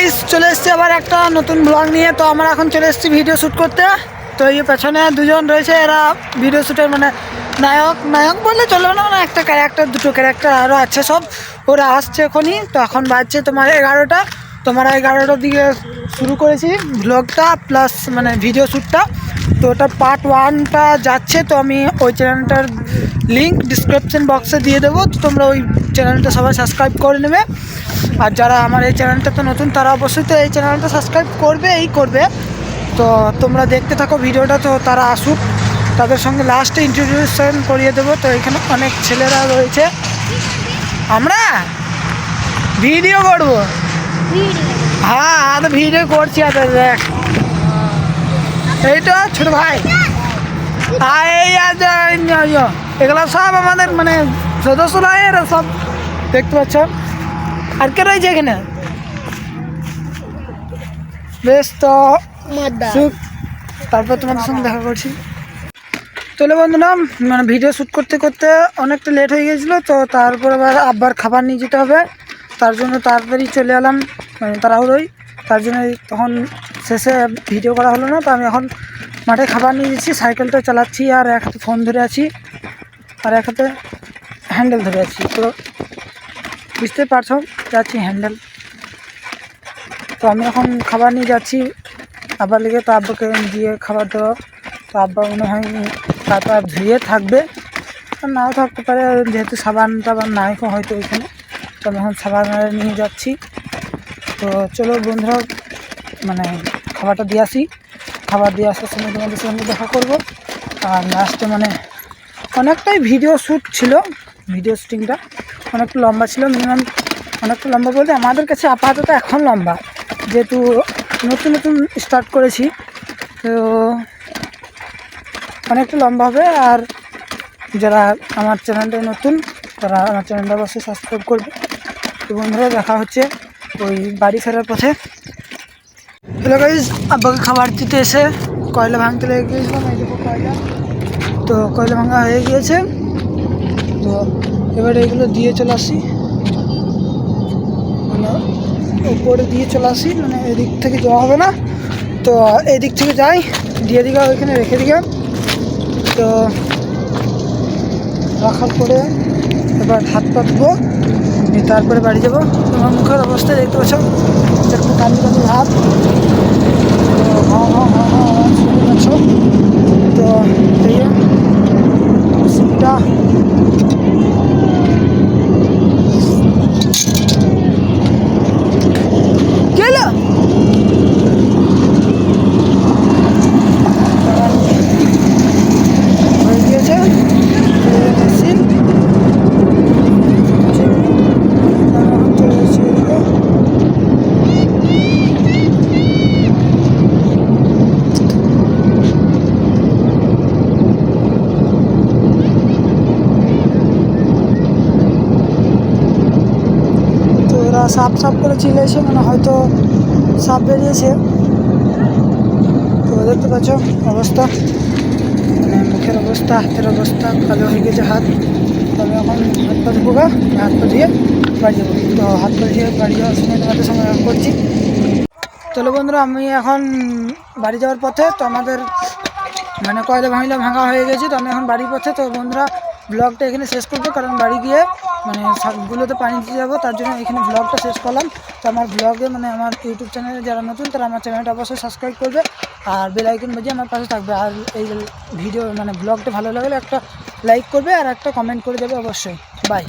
Guys চলে এসেছি আবার একটা নতুন ব্লগ নিয়ে। তো আমরা এখন চলে এসেছি ভিডিও শ্যুট করতে। তো এই পেছনে দুজন রয়েছে, এরা ভিডিও শ্যুটের মানে নায়ক বললে চলবে না, মানে একটা ক্যারেক্টার দুটো ক্যারেক্টার আরও আছে সব। ওরা আসছে এখনই। তো এখন বাজছে তোমার 11টা। তোমার 11টার দিকে শুরু করেছি ব্লগটা প্লাস মানে ভিডিও শ্যুটটা। তো ওটা পার্ট 1টা যাচ্ছে। তো আমি ওই চ্যানেলটার লিঙ্ক ডিসক্রিপশন বক্সে দিয়ে দেবো। তো তোমরা ওই চ্যানেলটা সবাই সাবস্ক্রাইব করে নেবে। আর যারা আমার এই চ্যানেলটা তো নতুন তারা অবশ্যই তো এই চ্যানেলটা সাবস্ক্রাইব করবে। তো তোমরা দেখতে থাকো ভিডিওটা। তো তারা আসুক, তাদের সঙ্গে লাস্টে ইন্ট্রোডিউশন করিয়ে দেবো। তো এখানে অনেক ছেলেরা রয়েছে। আমরা ভিডিও করবো, হ্যাঁ তো ভিডিও করছি। আর দেখ এই তো ছোটো ভাই, এই এগুলো সব আমাদের মানে সদস্যরা, এরা সব দেখতে পাচ্ছ। আর কে রয়েছে এখানে? বেশ, তো তারপর তোমাদের সঙ্গে দেখা করছি। চলো বন্ধুরা, মানে ভিডিও শ্যুট করতে করতে অনেকটা লেট হয়ে গেছিলো। তো তারপর আবার খাবার নিয়ে যেতে হবে, তার জন্য তাড়াতাড়ি চলে এলাম, মানে তাড়াহুড়োই। তার জন্য তখন শেষে ভিডিও করা হলো না। তো আমি এখন মাঠে খাবার নিয়ে যাচ্ছি, সাইকেলটা চালাচ্ছি, আর এক হাতে ফোন ধরে আছি আর এক হাতে হ্যান্ডেল ধরে আছি। তো বুঝতে পারছো, যাচ্ছি হ্যান্ডেল। তো আমি এখন খাবার নিয়ে যাচ্ছি আব্বার লেগে। তো আব্বাকে দিয়ে খাবার দেওয়া। তো আব্বা মনে হয় তারপর ধুয়ে থাকবে, আর নাও থাকতে পারে, যেহেতু সাবান টাবান নাই হয়তো ওইখানে। তো আমি এখন সাবান নিয়ে যাচ্ছি। তো চলো বন্ধুরা, মানে খাবারটা দিয়ে আসি। খাবার দিয়ে আসার সময় তোমাদের সঙ্গে দেখা করব। আর লাস্টে মানে অনেকটাই ভিডিও শ্যুট ছিল, ভিডিও শ্যুটিংটা অনেকটা লম্বা ছিল। মিনিমাম অনেকটা লম্বা বলতে আমাদের কাছে আপাতত এখন লম্বা, যেহেতু নতুন স্টার্ট করেছি। তো অনেকটা লম্বা হবে। আর যারা আমার চ্যানেলটা নতুন তারা আমার চ্যানেলটা অবশ্যই সাবস্ক্রাইব করবে। তো বন্ধুরা, দেখা হচ্ছে ওই বাড়ি ফেরার পথে। হ্যালো গাইস, আব্বাকে খাবার দিতে এসে কয়লা ভাঙতে লেগে গিয়েছিলাম। এই দেখো কয়লা, তো কয়লা ভাঙা হয়ে গিয়েছে। তো এবারে এগুলো দিয়ে চলে আসি, মানে উপরে দিয়ে চলে আসি, মানে এদিক থেকে যাওয়া হবে না। তো এদিক থেকে যাই, দিয়ে দিকে ওইখানে রেখে দিকে। তো রাখার পরে এবার হাত পা ধুবো, তারপরে বাড়ি যাবো। তোমার মুখের অবস্থা দেখতে পাচ্ছ, একটু কালি ভাব। তো শুনে পাচ্ছ। তো এই সিটটা গেল। হয়ে গিয়েছে মেশিন। চলে এসেছি এদিকে। তো এরা সাফ করে চলে এসে, মানে হয়তো সাপ বেরিয়েছে। তো দেখতে পাচ্ছ অবস্থা, মানে মুখের অবস্থা, হাতের অবস্থা কালো হয়ে গেছে হাত। তো আমি এখন হাত পা ধুবো, হাত পা ধুয়ে বাড়ি যাবো। তো হাত পা ধুয়ে বাড়ি যাওয়ার সময় তোমাদের সঙ্গে দেখা করছি। চলো বন্ধুরা, আমি এখন বাড়ি যাওয়ার পথে। তো আমাদের মানে কয়লা ভাঙা হয়ে গেছে। তো আমি এখন বাড়ির পথে। তো বন্ধুরা, ব্লগটা এখানে শেষ করবো, কারণ বাড়ি গিয়ে মানে সবগুলোতে পানি দিতে যাবো, তার জন্য এখানে ব্লগটা শেষ করলাম। তো আমার ব্লগে মানে আমার ইউটিউব চ্যানেলে যারা নতুন তারা আমার চ্যানেলটা অবশ্যই সাবস্ক্রাইব করবে, আর বেল আইকন বাজিয়ে আমার পাশে থাকবে। আর এই ভিডিও মানে ব্লগটা ভালো লাগলে একটা লাইক করবে আর একটা কমেন্ট করে দেবে অবশ্যই। বাই।